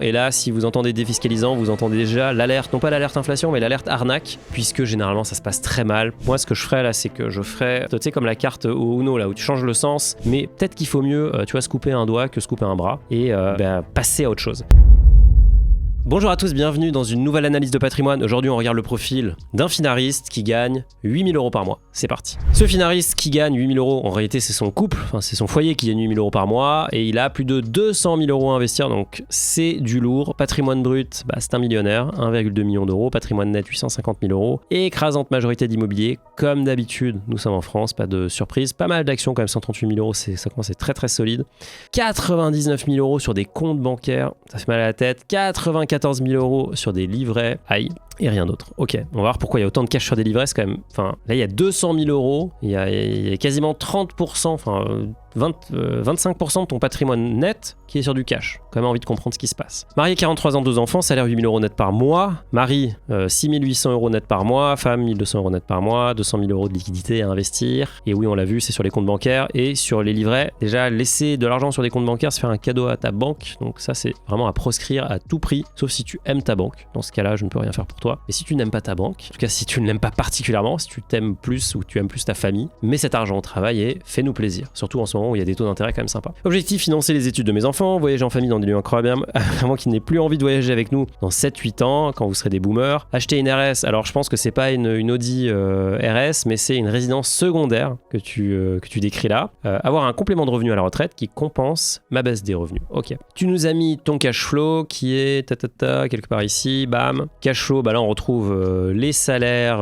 Et là, si vous entendez défiscalisant, vous entendez déjà l'alerte, non pas l'alerte inflation, mais l'alerte arnaque, puisque généralement ça se passe très mal. Moi, ce que je ferais là, c'est que je ferais, tu sais, comme la carte au Uno, là où tu changes le sens, mais peut-être qu'il faut mieux, tu vois, se couper un doigt que se couper un bras et passer à autre chose. Bonjour à tous, bienvenue dans une nouvelle analyse de patrimoine. Aujourd'hui, on regarde le profil d'un finariste qui gagne 8 000 € par mois. C'est parti. Ce finariste qui gagne 8 000 €, en réalité, c'est son couple, enfin, c'est son foyer qui gagne 8 000 € par mois et il a plus de 200 000 € à investir, donc c'est du lourd. Patrimoine brut, c'est un millionnaire, 1,2 million d'euros. Patrimoine net, 850 000 €. Écrasante majorité d'immobilier, comme d'habitude. Nous sommes en France, pas de surprise. Pas mal d'actions, quand même, 138 000 €, ça commence à être très très solide. 99 000 € sur des comptes bancaires, ça fait mal à la tête. 94 000 € sur des livrets, aïe, et rien d'autre. Ok, on va voir pourquoi il y a autant de cash sur des livrets, c'est quand même... Enfin, là, il y a 200 000 €, il y a quasiment 30%, enfin... 25% de ton patrimoine net qui est sur du cash. Quand même envie de comprendre ce qui se passe. Marié, 43 ans, 2 enfants, salaire 8 000 € net par mois. Mari, 6 800 € net par mois. Femme, 1 200 € net par mois. 200 000 € de liquidité à investir. Et oui, on l'a vu, c'est sur les comptes bancaires et sur les livrets. Déjà, laisser de l'argent sur des comptes bancaires, c'est faire un cadeau à ta banque. Donc ça, c'est vraiment à proscrire à tout prix, sauf si tu aimes ta banque. Dans ce cas-là, je ne peux rien faire pour toi. Et si tu n'aimes pas ta banque, en tout cas si tu ne l'aimes pas particulièrement, si tu t'aimes plus ou tu aimes plus ta famille, mets cet argent au travail et fais-nous plaisir. Surtout en ce moment où il y a des taux d'intérêt quand même sympas. Objectif, financer les études de mes enfants, voyager en famille dans des lieux incroyables, avant qu'ils n'aient plus envie de voyager avec nous dans 7-8 ans, quand vous serez des boomers. Acheter une RS, alors je pense que c'est pas une Audi RS, mais c'est une résidence secondaire que tu décris là. Avoir un complément de revenu à la retraite qui compense ma baisse des revenus. Ok. Tu nous as mis ton cash flow qui est quelque part ici, bam. Cash flow, là on retrouve les salaires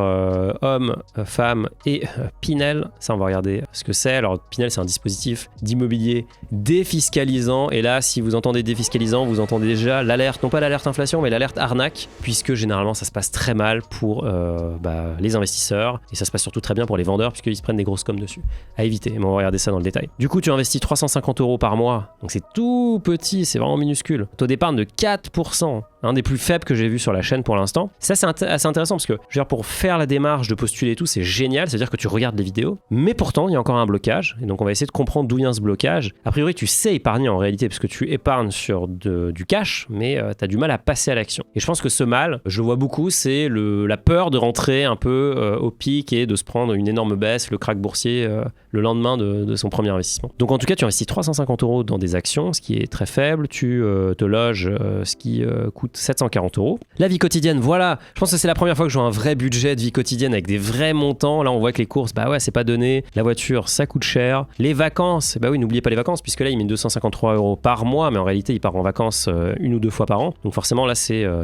hommes, femmes et Pinel. Ça on va regarder ce que c'est. Alors Pinel, c'est un dispositif d'immobilier défiscalisant, et là si vous entendez défiscalisant, vous entendez déjà l'alerte, non pas l'alerte inflation, mais l'alerte arnaque, puisque généralement ça se passe très mal pour les investisseurs, et ça se passe surtout très bien pour les vendeurs, puisqu'ils se prennent des grosses coms dessus. À éviter, mais on va regarder ça dans le détail. Du coup, tu investis 350 € par mois, donc c'est tout petit, c'est vraiment minuscule. Taux d'épargne de 4%, un des plus faibles que j'ai vu sur la chaîne pour l'instant. Ça, c'est assez intéressant, parce que je veux dire, pour faire la démarche de postuler et tout, c'est génial, c'est-à-dire que tu regardes les vidéos, mais pourtant il y a encore un blocage, et donc on va essayer de comprendre d'où vient ce blocage. A priori, tu sais épargner en réalité, parce que tu épargnes sur du cash, mais tu as du mal à passer à l'action. Et je pense que ce mal, je vois beaucoup, c'est la peur de rentrer un peu au pic et de se prendre une énorme baisse, le krach boursier le lendemain de son premier investissement. Donc en tout cas, tu investis 350 € dans des actions, ce qui est très faible. Tu te loges, ce qui coûte 740 €. La vie quotidienne, voilà, je pense que c'est la première fois que je vois un vrai budget de vie quotidienne avec des vrais montants. Là, on voit que les courses, c'est pas donné. La voiture, ça coûte cher. Les vacances, oui, n'oubliez pas les vacances, puisque là, il met 253 € par mois, mais en réalité, il part en vacances 1 ou 2 fois par an. Donc forcément, là,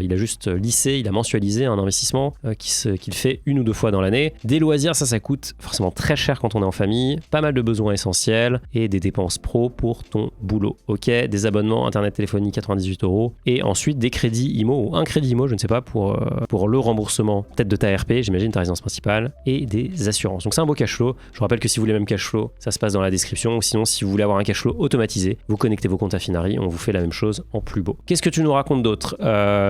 il a juste lissé, il a mensualisé un investissement qu'il fait 1 ou 2 fois dans l'année. Des loisirs, ça coûte forcément très cher quand on est en famille. Pas mal de besoins essentiels et des dépenses pro pour ton boulot. Ok, des abonnements internet, téléphonie, 98 €. Et ensuite, des crédits IMO ou un crédit IMO, je ne sais pas, pour le remboursement peut-être de ta RP, j'imagine, ta résidence principale, et des assurances. Donc c'est un beau cash flow. Je vous rappelle que si vous voulez le même cash flow, ça se passe dans la description. Ou sinon, si vous voulez avoir un cash flow automatisé, vous connectez vos comptes à Finari, on vous fait la même chose en plus beau. Qu'est-ce que tu nous racontes d'autre?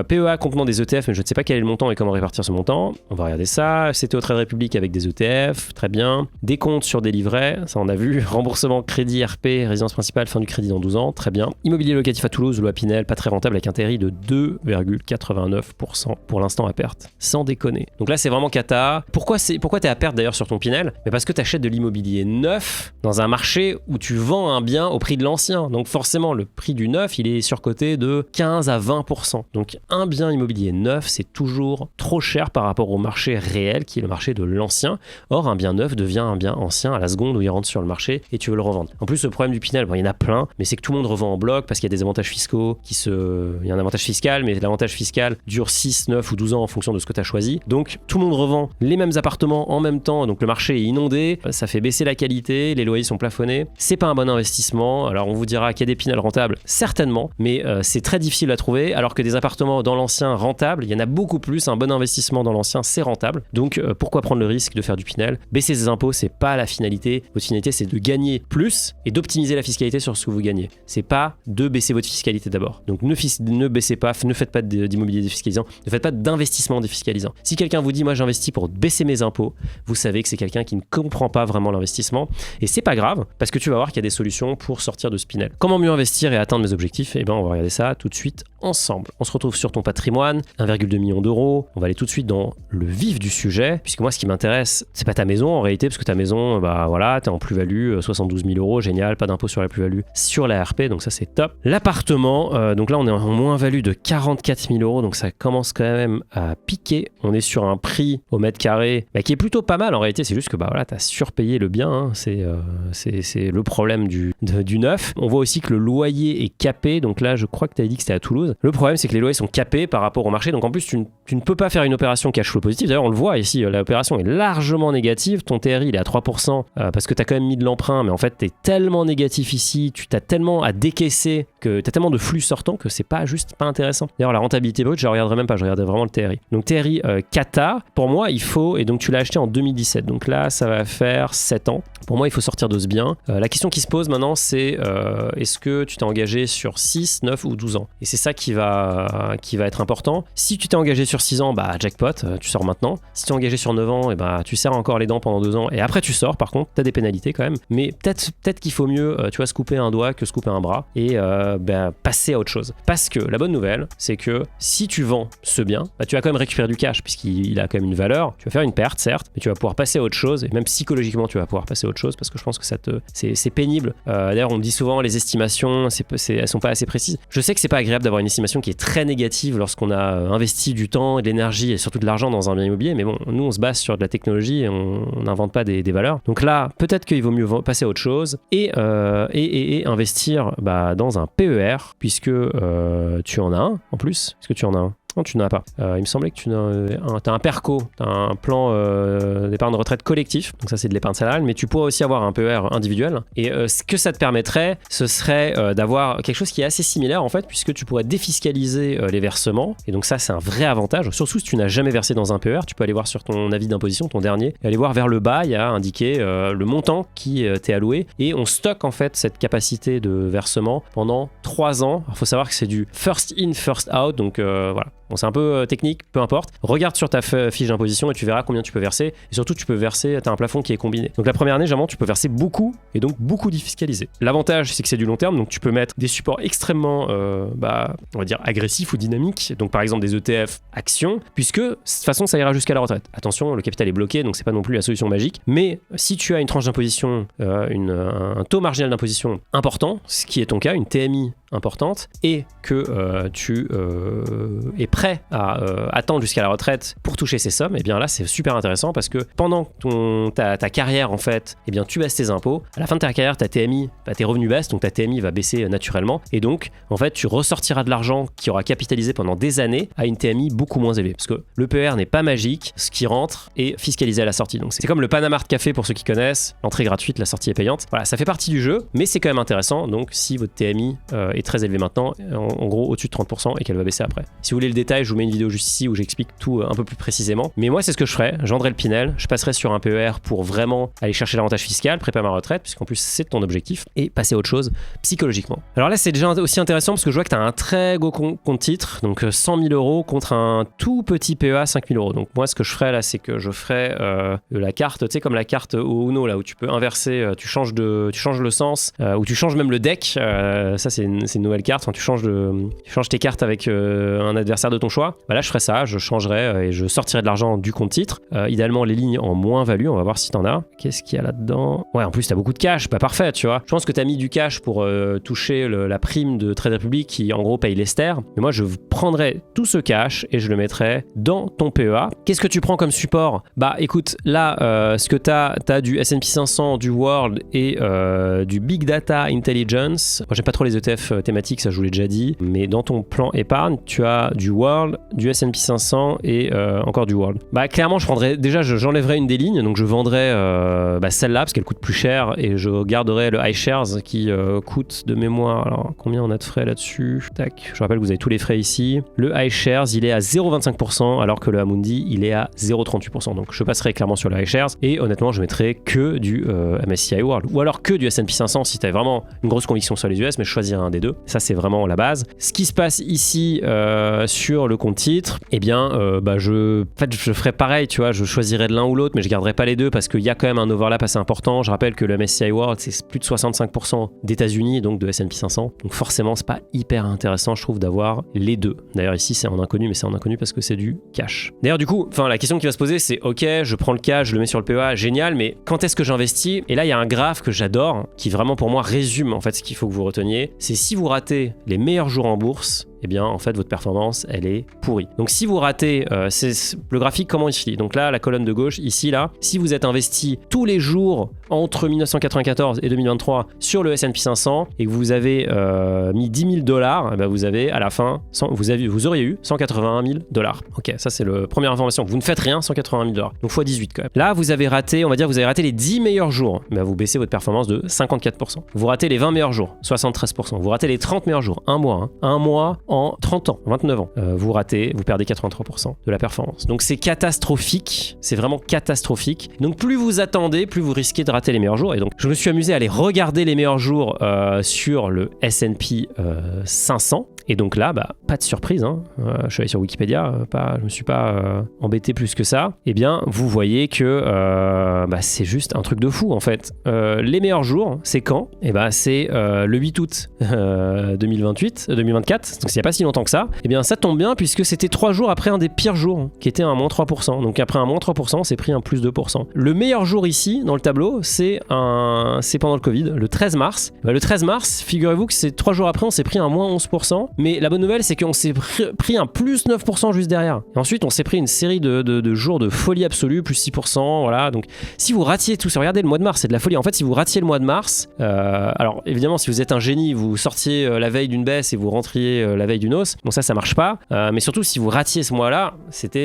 PEA contenant des ETF, mais je ne sais pas quel est le montant et comment répartir ce montant. On va regarder ça. FCTO Trade République avec des ETF, très bien. Des comptes sur des livrets, ça on a vu. Remboursement, crédit, RP, résidence principale, fin du crédit dans 12 ans, très bien. Immobilier locatif à Toulouse, loi Pinel, pas très rentable avec un TRI de 2,89% pour l'instant à perte. Sans déconner. Donc là, c'est vraiment cata. Pourquoi t'es à perte d'ailleurs sur ton Pinel? Mais parce que t'achètes de l'immobilier neuf dans un marché où tu vends un bien au prix de l'ancien. Donc forcément, le prix du neuf, il est surcoté de 15 à 20%. Donc un bien immobilier neuf, c'est toujours trop cher par rapport au marché réel, qui est le marché de l'ancien. Or, un bien neuf devient un bien ancien à la seconde où il rentre sur le marché et tu veux le revendre. En plus, le problème du Pinel, il y en a plein, mais c'est que tout le monde revend en bloc parce qu'il y a des avantages fiscaux il y a un avantage fiscal, mais l'avantage fiscal dure 6, 9 ou 12 ans en fonction de ce que tu as choisi. Donc tout le monde revend les mêmes appartements en même temps, donc le marché est inondé, ça fait baisser la qualité, les loyers sont plafonnés. C'est pas un bon investissement. Alors on vous dira qu'il y a des Pinel rentables, certainement, mais c'est très difficile à trouver, alors que des appartements dans l'ancien rentables, il y en a beaucoup plus. Un bon investissement dans l'ancien, c'est rentable. Donc pourquoi prendre le risque de faire du Pinel? Baisser ses impôts, c'est pas la finalité, fiscalité. Votre finalité, c'est de gagner plus et d'optimiser la fiscalité sur ce que vous gagnez. C'est pas de baisser votre fiscalité d'abord. Donc ne baissez pas, ne faites pas d'immobilier défiscalisant, ne faites pas d'investissement défiscalisant. Si quelqu'un vous dit moi j'investis pour baisser mes impôts, vous savez que c'est quelqu'un qui ne comprend pas vraiment l'investissement et c'est pas grave parce que tu vas voir qu'il y a des solutions pour sortir de ce Pinel. Comment mieux investir et atteindre mes objectifs? Eh bien on va regarder ça tout de suite ensemble. On se retrouve sur ton patrimoine, 1,2 million d'euros. On va aller tout de suite dans le vif du sujet puisque moi ce qui m'intéresse c'est pas ta maison en réalité parce que ta maison bah voilà t'es en plus-value 72 000 euros, génial, pas d'impôt sur la plus-value sur la RP donc ça c'est top. L'appartement, donc là on est en moins-value de 44 000 euros donc ça commence quand même à piquer. On est sur un prix au mètre carré qui est plutôt pas mal en réalité, c'est juste que bah voilà t'as surpayé le bien, hein. C'est le problème du neuf. On voit aussi que le loyer est capé, donc là je crois que tu avais dit que c'était à Toulouse. Le problème c'est que les loyers sont capés par rapport au marché, donc en plus tu ne peux pas faire une opération cash flow positive. D'ailleurs on le voit ici, l'opération est largement négative, ton TRI il est à 3% parce que tu as quand même mis de l'emprunt, mais en fait tu es tellement négatif ici, tu t'as tellement à décaisser, que tu as tellement de flux sortants que c'est pas intéressant. D'ailleurs la rentabilité brute je la regarderai même pas, je regardais vraiment le TRI. Donc TRI Kata, pour moi il faut, et donc tu l'as acheté en 2017, donc là ça va faire 7 ans. Pour moi il faut sortir de ce bien. La question qui se pose maintenant c'est est-ce que tu t'es engagé sur 6, 9 ou 12 ans? Et c'est ça qui va être important. Si tu t'es engagé sur 6 ans, bah jackpot, tu sors maintenant. Si tu t'es engagé sur 9 ans, et bah tu serres encore les dents pendant 2 ans et après tu sors. Par contre, tu as des pénalités quand même. Mais peut-être qu'il faut mieux tu vois, se couper un doigt que se couper un bras et passer à autre chose. Parce que la bonne nouvelle, c'est que si tu vends ce bien, bah, tu vas quand même récupérer du cash puisqu'il a quand même une valeur. Tu vas faire une perte, certes, mais tu vas pouvoir passer à autre chose et même psychologiquement, tu vas pouvoir passer à autre chose parce que je pense que c'est pénible. D'ailleurs, on me dit souvent les estimations, elles sont pas assez précises. Je sais que c'est pas agréable d'avoir une estimation qui est très négative lorsqu'on a investi du temps et de l'énergie et surtout de l'argent dans un bien immobilier, mais bon, nous on se base sur de la technologie et on n'invente pas des valeurs. Donc là, peut-être qu'il vaut mieux passer à autre chose et investir dans un PER puisque tu en as un en plus. Est-ce que tu en as un? Non, tu n'en as pas. Il me semblait que tu as un PERCO, tu as un plan d'épargne de retraite collectif, donc ça c'est de l'épargne salariale, mais tu pourrais aussi avoir un PER individuel. Et ce que ça te permettrait, ce serait d'avoir quelque chose qui est assez similaire en fait, puisque tu pourrais défiscaliser les versements. Et donc ça c'est un vrai avantage, surtout si tu n'as jamais versé dans un PER, tu peux aller voir sur ton avis d'imposition, ton dernier, et aller voir vers le bas, il y a indiqué le montant qui t'est alloué, et on stocke en fait cette capacité de versement pendant 3 ans. Il faut savoir que c'est du first in, first out, donc voilà. Bon, c'est un peu technique, peu importe. Regarde sur ta fiche d'imposition et tu verras combien tu peux verser. Et surtout, tu peux verser, tu as un plafond qui est combiné. Donc la première année, généralement, tu peux verser beaucoup et donc beaucoup défiscalisé. L'avantage, c'est que c'est du long terme, donc tu peux mettre des supports extrêmement, on va dire, agressifs ou dynamiques. Donc par exemple des ETF actions, puisque de toute façon, ça ira jusqu'à la retraite. Attention, le capital est bloqué, donc c'est pas non plus la solution magique. Mais si tu as une tranche d'imposition, un taux marginal d'imposition important, ce qui est ton cas, une TMI importante, et que tu es prêt à attendre jusqu'à la retraite pour toucher ces sommes, et bien là c'est super intéressant parce que pendant ta carrière en fait, et bien tu baisses tes impôts. À la fin de ta carrière, ta TMI, tes revenus baissent, donc ta TMI va baisser naturellement, et donc en fait tu ressortiras de l'argent qui aura capitalisé pendant des années à une TMI beaucoup moins élevée, parce que le PER n'est pas magique, ce qui rentre est fiscalisé à la sortie. Donc c'est comme le Panamart Café pour ceux qui connaissent, l'entrée est gratuite, la sortie est payante. Voilà, ça fait partie du jeu, mais c'est quand même intéressant. Donc si votre TMI est très élevée maintenant, en gros au-dessus de 30%, et qu'elle va baisser après. Si vous voulez le détail, je vous mets une vidéo juste ici où j'explique tout un peu plus précisément. Mais moi, c'est ce que je ferais. J'endrais le Pinel, je passerais sur un PER pour vraiment aller chercher l'avantage fiscal, préparer ma retraite, puisqu'en plus c'est ton objectif, et passer à autre chose psychologiquement. Alors là, c'est déjà aussi intéressant parce que je vois que tu as un très gros compte titre, donc 100 000 euros contre un tout petit PEA 5 000 euros. Donc moi, ce que je ferais là, c'est que je ferais la carte, tu sais, comme la carte au Uno, là où tu peux inverser, tu changes le sens, ou tu changes même le deck. Ça, c'est une nouvelle carte. Enfin, tu changes tes cartes avec un adversaire de ton choix. Bah là, je ferais ça, je changerais et je sortirais de l'argent du compte titre. Idéalement, les lignes en moins-value, on va voir si t'en as. Qu'est-ce qu'il y a là-dedans? Ouais, en plus, t'as beaucoup de cash, pas parfait, tu vois. Je pense que t'as mis du cash pour toucher la prime de Trade Republic qui, en gros, paye l'ester. Mais moi, je prendrais tout ce cash et je le mettrais dans ton PEA. Qu'est-ce que tu prends comme support? Bah, écoute, là, ce que t'as du S&P 500, du World et du Big Data Intelligence. Moi, j'aime pas trop les ETF thématique, ça je vous l'ai déjà dit, mais dans ton plan épargne, tu as du World, du S&P 500 et encore du World. Bah clairement, j'enlèverais une des lignes, donc je vendrais celle-là parce qu'elle coûte plus cher et je garderais le iShares qui coûte de mémoire. Alors combien on a de frais là-dessus? Tac, je rappelle que vous avez tous les frais ici. Le iShares, il est à 0,25% alors que le Amundi, il est à 0,38%. Donc je passerai clairement sur le iShares et honnêtement, je mettrais que du MSCI World ou alors que du S&P 500 si tu as vraiment une grosse conviction sur les US, mais je choisirais un des deux. Ça, c'est vraiment la base. Ce qui se passe ici sur le compte titre, eh bien, je ferais pareil, tu vois, je choisirais de l'un ou l'autre, mais je garderais pas les deux parce qu'il y a quand même un overlap assez important. Je rappelle que le MSCI World, c'est plus de 65% d'États-Unis, donc de S&P 500. Donc forcément, c'est pas hyper intéressant, je trouve, d'avoir les deux. D'ailleurs, ici, c'est en inconnu, mais c'est en inconnu parce que c'est du cash. D'ailleurs, du coup, la question qui va se poser, c'est ok, je prends le cash, je le mets sur le PEA, génial, mais quand est-ce que j'investis? Et là, il y a un graphe que j'adore, qui vraiment pour moi résume en fait ce qu'il faut que vous reteniez. C'est si vous ratez les meilleurs jours en bourse, eh bien, en fait, votre performance, elle est pourrie. Donc, si vous ratez, c'est le graphique, comment il se lit? Donc là, la colonne de gauche, ici, là, si vous êtes investi tous les jours entre 1994 et 2023 sur le S&P 500 et que vous avez mis $10 000, vous avez à la fin, vous auriez eu $181 000. Ok, ça c'est la première information. Vous ne faites rien, $181 000. Donc x 18 quand même. Là, vous avez raté, on va dire, vous avez raté les 10 meilleurs jours. Vous baissez votre performance de 54%. Vous ratez les 20 meilleurs jours, 73%. Vous ratez les 30 meilleurs jours, un mois. Un mois en 30 ans, 29 ans. Vous perdez 83% de la performance. Donc c'est catastrophique. C'est vraiment catastrophique. Donc plus vous attendez, plus vous risquez de rater les meilleurs jours. Et donc je me suis amusé à aller regarder les meilleurs jours sur le S&P 500. Et donc là, pas de surprise, hein. Je suis allé sur Wikipédia, je me suis pas embêté plus que ça. Eh bien, vous voyez que c'est juste un truc de fou en fait. Les meilleurs jours, c'est quand? Eh ben, c'est le 8 août 2024, donc il n'y a pas si longtemps que ça. Eh bien, ça tombe bien puisque c'était 3 jours après un des pires jours, qui était un moins 3%. Donc après un moins 3%, on s'est pris un plus 2%. Le meilleur jour ici, dans le tableau, c'est pendant le Covid, le 13 mars. Le 13 mars, figurez-vous que c'est 3 jours après, on s'est pris un moins 11%. Mais la bonne nouvelle, c'est qu'on s'est pris un plus 9% juste derrière. Et ensuite, on s'est pris une série de jours de folie absolue, plus 6%. Voilà. Donc, si vous ratiez tout ça, regardez, le mois de mars, c'est de la folie. En fait, si vous ratiez le mois de mars, alors évidemment, si vous êtes un génie, vous sortiez la veille d'une baisse et vous rentriez la veille d'une hausse. Donc ça marche pas. Mais surtout, si vous ratiez ce mois-là,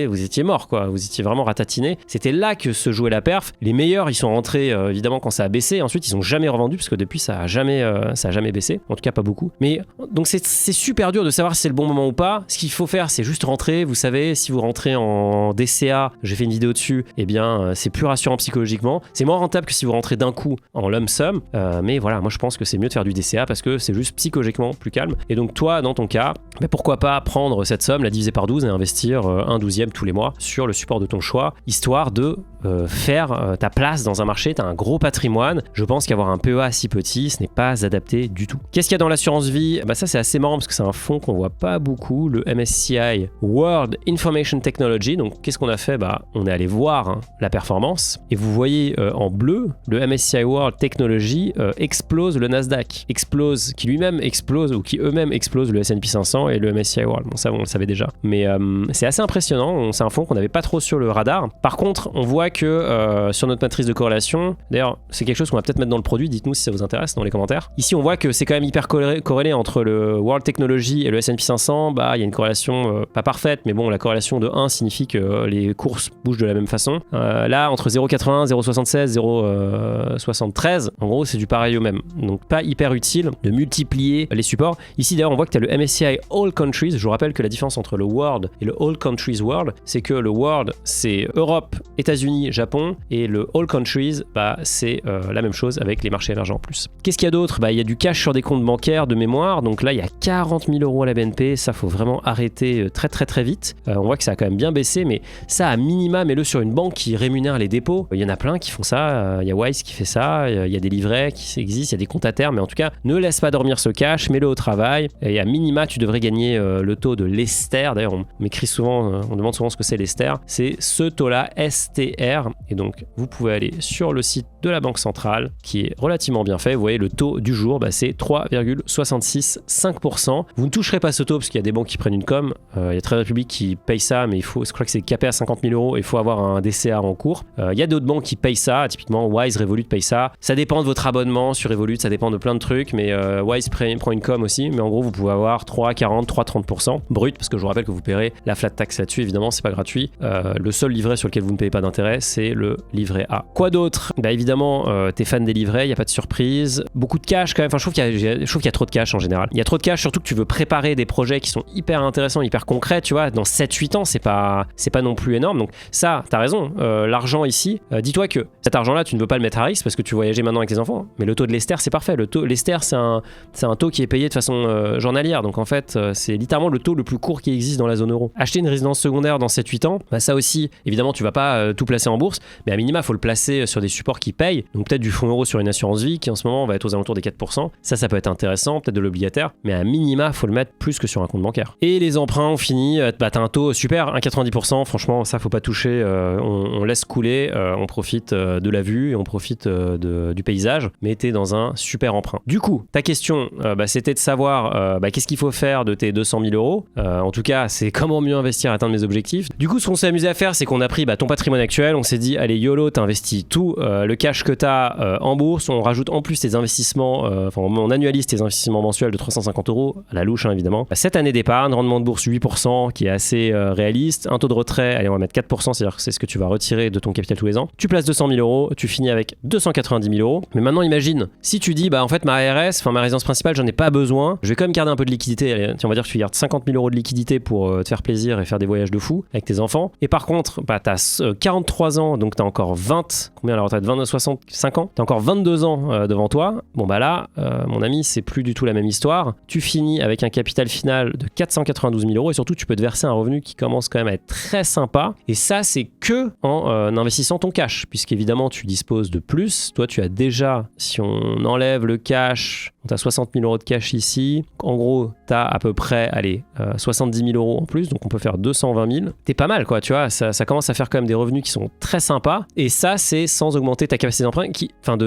vous étiez mort, quoi. Vous étiez vraiment ratatiné. C'était là que se jouait la perf. Les meilleurs, ils sont rentrés évidemment quand ça a baissé. Ensuite, ils ont jamais revendu parce que depuis, ça a jamais baissé. En tout cas, pas beaucoup. Mais donc, c'est super dur de savoir si c'est le bon moment ou pas. Ce qu'il faut faire, c'est juste rentrer. Vous savez, si vous rentrez en DCA, j'ai fait une vidéo dessus, eh bien, c'est plus rassurant psychologiquement. C'est moins rentable que si vous rentrez d'un coup en lump sum. Mais voilà, moi, je pense que c'est mieux de faire du DCA parce que c'est juste psychologiquement plus calme. Et donc, toi, dans ton cas, pourquoi pas prendre cette somme, la diviser par 12 et investir 1/12 tous les mois sur le support de ton choix, histoire de faire ta place dans un marché. Tu as un gros patrimoine. Je pense qu'avoir un PEA si petit, ce n'est pas adapté du tout. Qu'est-ce qu'il y a dans l'assurance vie? Ça, c'est assez marrant parce que c'est un fonds qu'on voit pas beaucoup, le MSCI World Information Technology. Donc, qu'est-ce qu'on a fait? On est allé voir la performance et vous voyez en bleu, le MSCI World Technology explose le Nasdaq, qui lui-même explose ou qui eux-mêmes explosent le S&P 500 et le MSCI World. Bon, ça, on le savait déjà. Mais c'est assez impressionnant. C'est un fonds qu'on n'avait pas trop sur le radar. Par contre, on voit que sur notre matrice de corrélation, d'ailleurs, c'est quelque chose qu'on va peut-être mettre dans le produit. Dites-nous si ça vous intéresse dans les commentaires. Ici, on voit que c'est quand même hyper corrélé entre le World Technology et le S&P 500. Il y a une corrélation pas parfaite, mais bon, la corrélation de 1 signifie que les courses bougent de la même façon. Là, entre 0,80, 0,76, 0,73, en gros, c'est du pareil au même. Donc, pas hyper utile de multiplier les supports. Ici, d'ailleurs, on voit que tu as le MSCI All Countries. Je vous rappelle que la différence entre le World et le All Countries World, c'est que le World, c'est Europe, États-Unis, Japon, et le All Countries, c'est la même chose avec les marchés émergents en plus. Qu'est-ce qu'il y a d'autre? Il y a du cash sur des comptes bancaires de mémoire. Donc là, il y a 40 000 € à la BNP. Ça, faut vraiment arrêter très très très vite. On voit que ça a quand même bien baissé, mais ça, à minima, mets-le sur une banque qui rémunère les dépôts. Il y en a plein qui font ça. Il y a Wise qui fait ça. Il y a des livrets qui existent. Il y a des comptes à terme. Mais en tout cas, ne laisse pas dormir ce cash. Mets-le au travail. Et à minima, tu devrais gagner le taux de l'Ester. D'ailleurs, on m'écrit souvent, on demande souvent ce que c'est l'Ester. C'est ce taux-là, STR BR. Et donc, vous pouvez aller sur le site de la Banque centrale qui est relativement bien fait. Vous voyez, le taux du jour, c'est 3,665%. Vous ne toucherez pas ce taux parce qu'il y a des banques qui prennent une com. Il y a Trade Republic qui paye ça, mais je crois que c'est capé à 50 000 euros et il faut avoir un DCA en cours. Il y a d'autres banques qui payent ça, typiquement Wise, Revolut paye ça. Ça dépend de votre abonnement sur Revolut, ça dépend de plein de trucs, mais Wise prend une com aussi. Mais en gros, vous pouvez avoir 3,40, 3,30% brut, parce que je vous rappelle que vous paierez la flat tax là-dessus, évidemment, c'est pas gratuit. Le seul livret sur lequel vous ne payez pas d'intérêt, c'est le livret A. Quoi d'autre? Évidemment, t'es fan des livrets, il n'y a pas de surprise. Beaucoup de cash quand même, enfin, je trouve qu'il y a trop de cash en général. Il y a trop de cash, surtout que tu veux préparer des projets qui sont hyper intéressants, hyper concrets, tu vois, dans 7-8 ans, c'est pas non plus énorme. Donc ça, t'as raison, l'argent ici, dis-toi que cet argent-là, tu ne veux pas le mettre à risque parce que tu voyageais maintenant avec tes enfants, mais le taux de l'Ester, c'est parfait. L'Ester, c'est un taux qui est payé de façon journalière, donc en fait, c'est littéralement le taux le plus court qui existe dans la zone euro. Acheter une résidence secondaire dans 7-8 ans, ça aussi, évidemment, tu vas pas tout placer en bourse, mais à minima, il faut le placer sur des supports qui payent, donc peut-être du fonds euro sur une assurance vie qui en ce moment va être aux alentours des 4%. Ça peut être intéressant, peut-être de l'obligataire, mais à minima, faut le mettre plus que sur un compte bancaire. Et les emprunts, on finit, t'as un taux super, 1,90%, franchement, ça faut pas toucher, on laisse couler, on profite de la vue et on profite du paysage, mais t'es dans un super emprunt. Du coup, ta question, c'était de savoir qu'est-ce qu'il faut faire de tes 200 000 euros. En tout cas, c'est comment mieux investir, atteindre mes objectifs. Du coup, ce qu'on s'est amusé à faire, c'est qu'on a pris ton patrimoine actuel, on s'est dit, allez, YOLO, t'investis tout le cash que t'as en bourse, on rajoute en plus tes investissements, on annualise tes investissements mensuels de 350 euros, à la louche, évidemment. Cette année d'épargne, rendement de bourse 8%, qui est assez réaliste, un taux de retrait, allez, on va mettre 4%, c'est-à-dire que c'est ce que tu vas retirer de ton capital tous les ans. Tu places 200 000 euros, tu finis avec 290 000 euros. Mais maintenant, imagine, si tu dis, en fait, ma ARS, ma résidence principale, j'en ai pas besoin, je vais quand même garder un peu de liquidité. Allez, on va dire que tu gardes 50 000 euros de liquidité pour te faire plaisir et faire des voyages de fou avec tes enfants. Et par contre, t'as 43 ans, donc t'as encore 20, combien la retraite, 65 ans, t'as encore 22 ans devant toi. Là, mon ami, c'est plus du tout la même histoire. Tu finis avec un capital final de 492 000 euros et surtout, tu peux te verser un revenu qui commence quand même à être très sympa. Et ça, c'est que en investissant ton cash, puisqu'évidemment, tu disposes de plus. Toi, tu as déjà, si on enlève le cash, tu as 60 000 euros de cash ici. En gros, tu as à peu près, 70 000 euros en plus, donc on peut faire 220 000. T'es pas mal, quoi, tu vois, ça commence à faire quand même des revenus qui sont très sympas. Et ça, c'est sans augmenter ta capacité d'emprunt,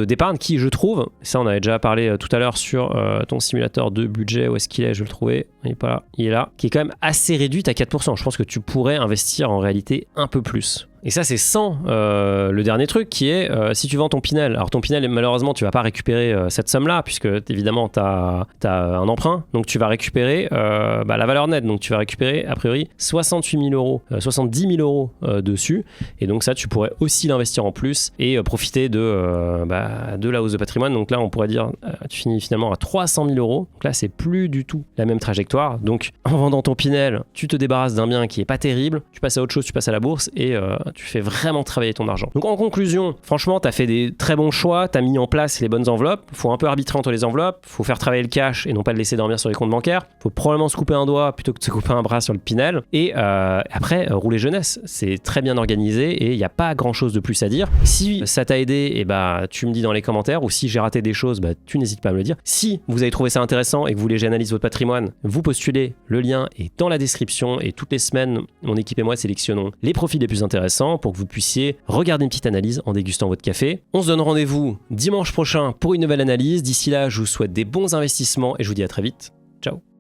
d'épargne, qui, je trouve, ça, on avait déjà parlé tout à l'heure sur ton simulateur de budget, où est-ce qu'il est, je vais le trouver, il est pas là, il est là, qui est quand même assez réduite à 4%. Je pense que tu pourrais investir en réalité un peu plus. Et ça, c'est sans le dernier truc qui est si tu vends ton Pinel. Alors, ton Pinel, malheureusement, tu vas pas récupérer cette somme-là, puisque évidemment, tu as un emprunt. Donc, tu vas récupérer la valeur nette. Donc, tu vas récupérer, a priori, 68 000 euros, 70 000 euros dessus. Et donc, ça, tu pourrais aussi l'investir en plus et profiter de la hausse de patrimoine. Donc, là, on pourrait dire, tu finis finalement à 300 000 euros. Donc, là, c'est plus du tout la même trajectoire. Donc, en vendant ton Pinel, tu te débarrasses d'un bien qui est pas terrible. Tu passes à autre chose, tu passes à la bourse et tu fais vraiment travailler ton argent. Donc en conclusion, franchement, tu as fait des très bons choix, tu as mis en place les bonnes enveloppes, il faut un peu arbitrer entre les enveloppes, il faut faire travailler le cash et non pas le laisser dormir sur les comptes bancaires, il faut probablement se couper un doigt plutôt que de se couper un bras sur le Pinel, et après, rouler jeunesse, c'est très bien organisé et il n'y a pas grand chose de plus à dire. Si ça t'a aidé, tu me dis dans les commentaires, ou si j'ai raté des choses, tu n'hésites pas à me le dire. Si vous avez trouvé ça intéressant et que vous voulez que j'analyse votre patrimoine, vous postulez, le lien est dans la description et toutes les semaines, mon équipe et moi sélectionnons les profils les plus intéressants pour que vous puissiez regarder une petite analyse en dégustant votre café. On se donne rendez-vous dimanche prochain pour une nouvelle analyse. D'ici là, je vous souhaite des bons investissements et je vous dis à très vite. Ciao.